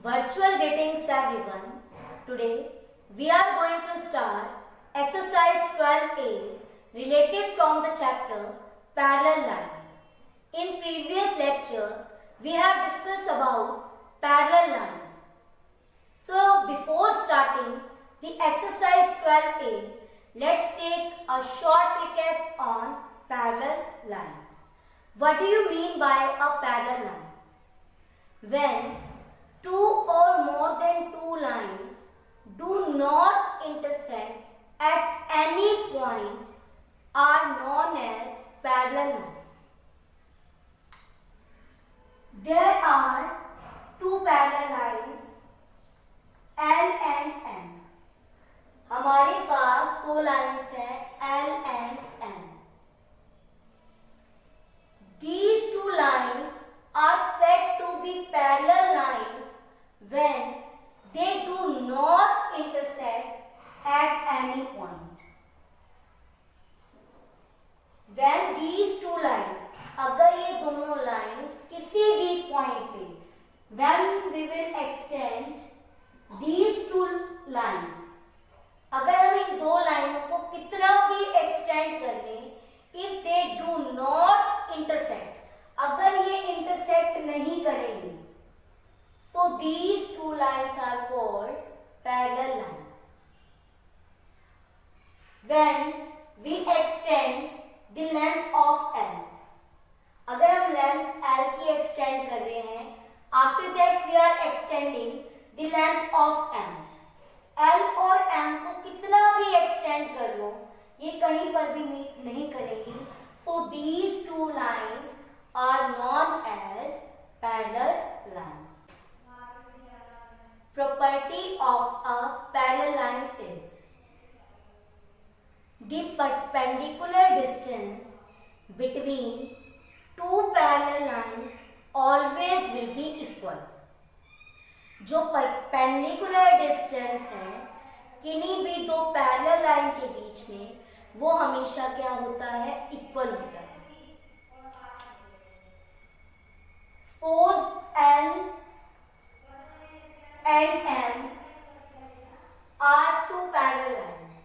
Virtual greetings everyone. Today we are going to start exercise 12A related from the chapter parallel line. In previous lecture we have discussed about parallel lines. So before starting the exercise 12A, let's take a short recap on parallel line. What do you mean by a parallel line? When two or more than two lines do not intersect at any point are known as parallel lines. There are two parallel lines L and M. हमारे पास दो lines हैं L and M. These two lines are said to be parallel lines when they do not intersect at any point. When these two lines, अगर ये दोनों lines किसी भी point पे, when we will extend these two lines, अगर हम इन दो लाइनों को कितना भी extend कर लें, if they do not intersect, अगर ये intersect नहीं करेंगे, so these two lines are called parallel lines. When we extend the length of L, अगर हम length L की extend कर रहे हैं, after that we are extending the length of M. L और M को कितना भी extend कर लो, ये कहीं पर भी meet नहीं करेंगी. So these two lines are known as parallel lines. Property of a parallel line is the perpendicular distance between two parallel lines always will be equal. जो perpendicular distance है किन्हीं भी दो parallel line के बीच में, वो हमेशा क्या होता है, equal होता है. Suppose L and M are two parallel lines.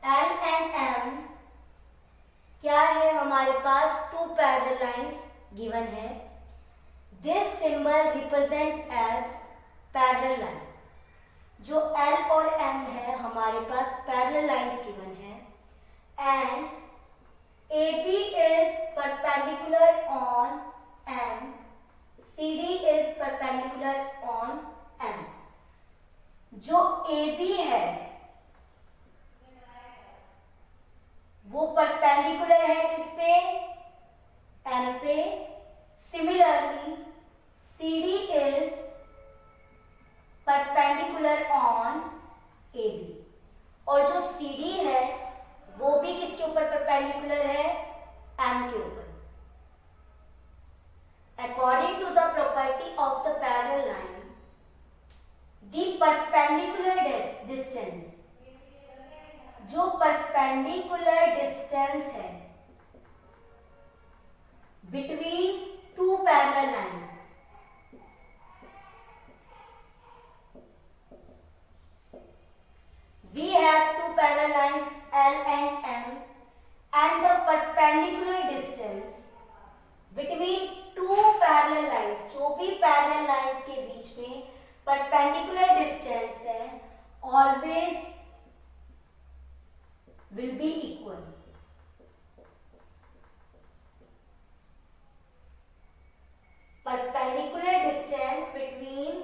L and M क्या है, हमारे पास two parallel lines given है. This symbol represent as parallel line. जो L और M है हमारे पास parallel lines given है. And AB is perpendicular on M. CD is perpendicular on M. जो AB है वो perpendicular है किस पे, M पे. Similarly, CD is perpendicular on AB. और जो CD है वो भी किसके ऊपर perpendicular है, M के ऊपर. According to the property of the parallel line, the perpendicular distance, जो perpendicular distance है between two parallel lines, we have two parallel lines L and M, and the perpendicular distance between two parallel lines, जो भी parallel lines के बीच में perpendicular distance है, always will be equal. Perpendicular distance between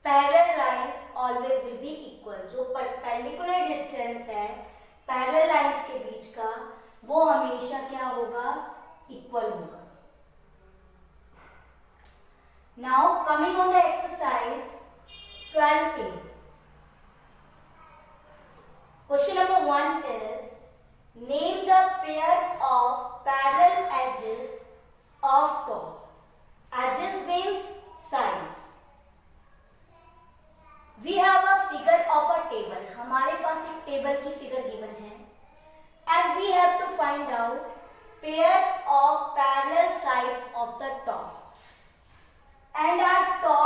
parallel lines always will be equal. जो perpendicular distance है parallel lines के बीच का, वो हमेशा क्या होगा, equal होगा. Now coming on the exercise 12A. Question number 1 is name the pairs of parallel edges of top. Edges means sides. We have a figure of a table. हमारे पास एक टेबल की फिगर गिवन है. And we have to find out pairs of parallel sides of the top. And our top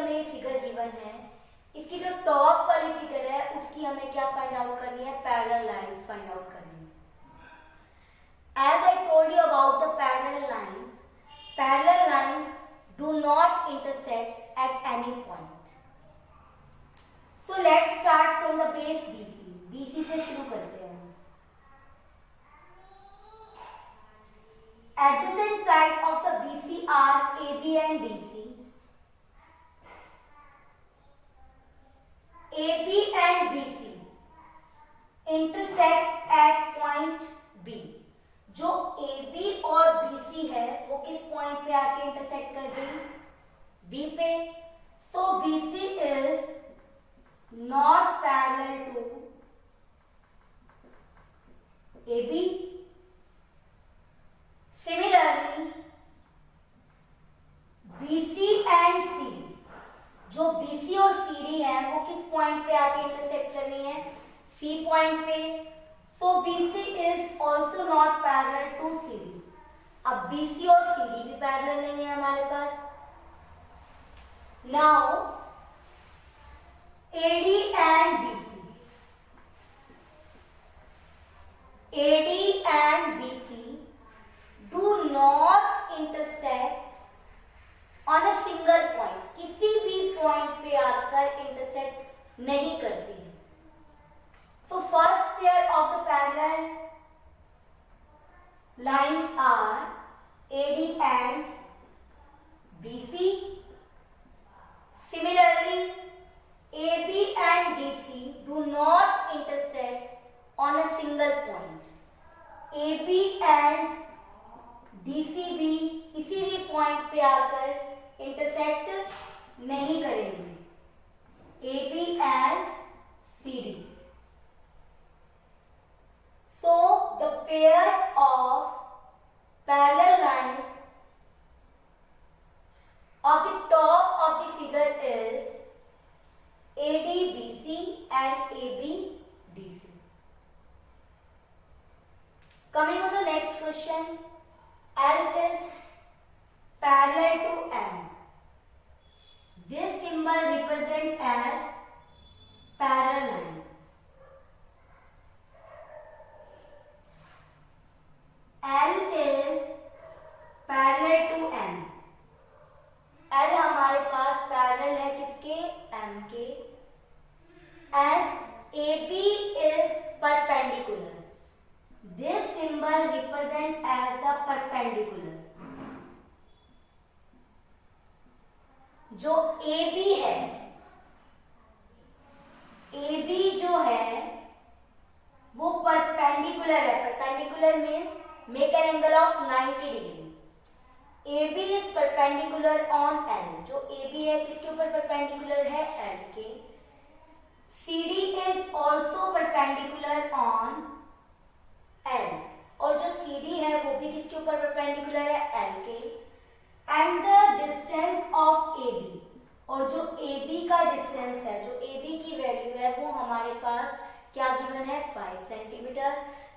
हमें ये figure given है, इसकी जो top वाली फिगर है उसकी हमें क्या फाइंड आउट करनी है, पैरेलल लाइंस फाइंड आउट करनी है. As I told you about the parallel lines do not intersect at any point. So let's start from the base BC. BC से शुरू करते हैं. Adjacent side of the BC are AB and DC. AB and BC intersect at point B. जो AB और BC है वो किस point पे आके इंटरसेक्ट कर गई, B पे. So BC is not parallel to AB. Similarly BC and CD, जो BC और CD है वो किस पॉइंट पे आके इंटरसेक्ट कर रही है, C पॉइंट पे. So BC is also not parallel to CD. अब BC और CD भी पैरेलल नहीं है हमारे पास. Now AD and BC, AD and BC do not intersect on a single point. किसी भी पॉइंट पे आकर इंटरसेक्ट नहीं करती है. So first pair of the parallel lines are AD and BC. Similarly, AB and DC do not intersect on a single point. AB and DC भी किसी भी पॉइंट पे आकर इंटरसेक्ट नहीं करेंगे. AB and CD. So the pair of parallel lines of the top of the figure is ADBC and ABDC. Coming on the next question, L is parallel to M. This symbol represents as parallel line. L is parallel to M. L हमारे पास parallel है किसके, M के. And AB is perpendicular. This symbol represents as a perpendicular. जो AB है, AB जो है वो perpendicular है. Perpendicular means make an angle of 90 degree. AB is perpendicular on L. जो AB है किसके ऊपर perpendicular है, L के. CD is also perpendicular on L. और जो CD है वो भी किसके ऊपर perpendicular है, L के. And the distance of AB, और जो AB का distance है, जो AB की वैल्यू है वो हमारे पास क्या गिवन है, 5 centimetre.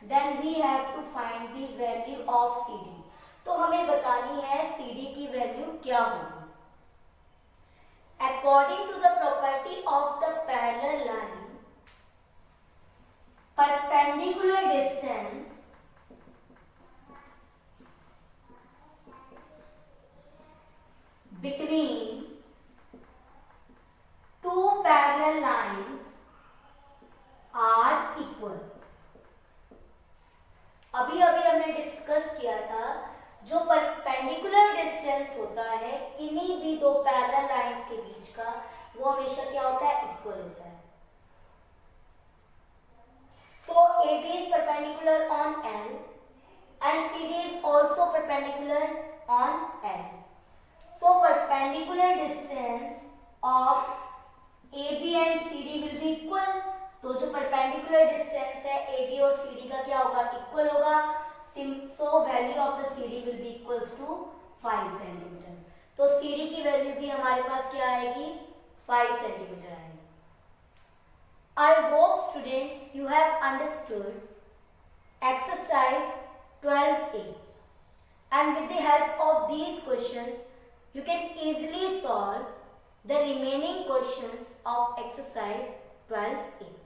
Then we have to find the value of CD. तो हमें बतानी है CD की वैल्यू क्या होगी. According to the property of the parallel line, perpendicular distance between two parallel lines are equal. अभी हमने डिस्कस किया था जो परपेंडिकुलर डिस्टेंस होता है किन्हीं भी दो पैरेलल लाइंस के बीच का, वो हमेशा क्या होता है, इक्वल होता है. सो AB is perpendicular on L and CD is also perpendicular on L. So perpendicular distance of AB and CD will be equal. तो जो परपेंडिकुलर डिस्टेंस है AB और CD का क्या होगा, इक्वल होगा. So value of the CD will be equals to 5 centimetre. तो CD की वैल्यू भी हमारे पास क्या आएगी, 5 सेंटीमीटर आएगी. I hope students you have understood exercise 12A and with the help of these questions you can easily solve the remaining questions of exercise 12A.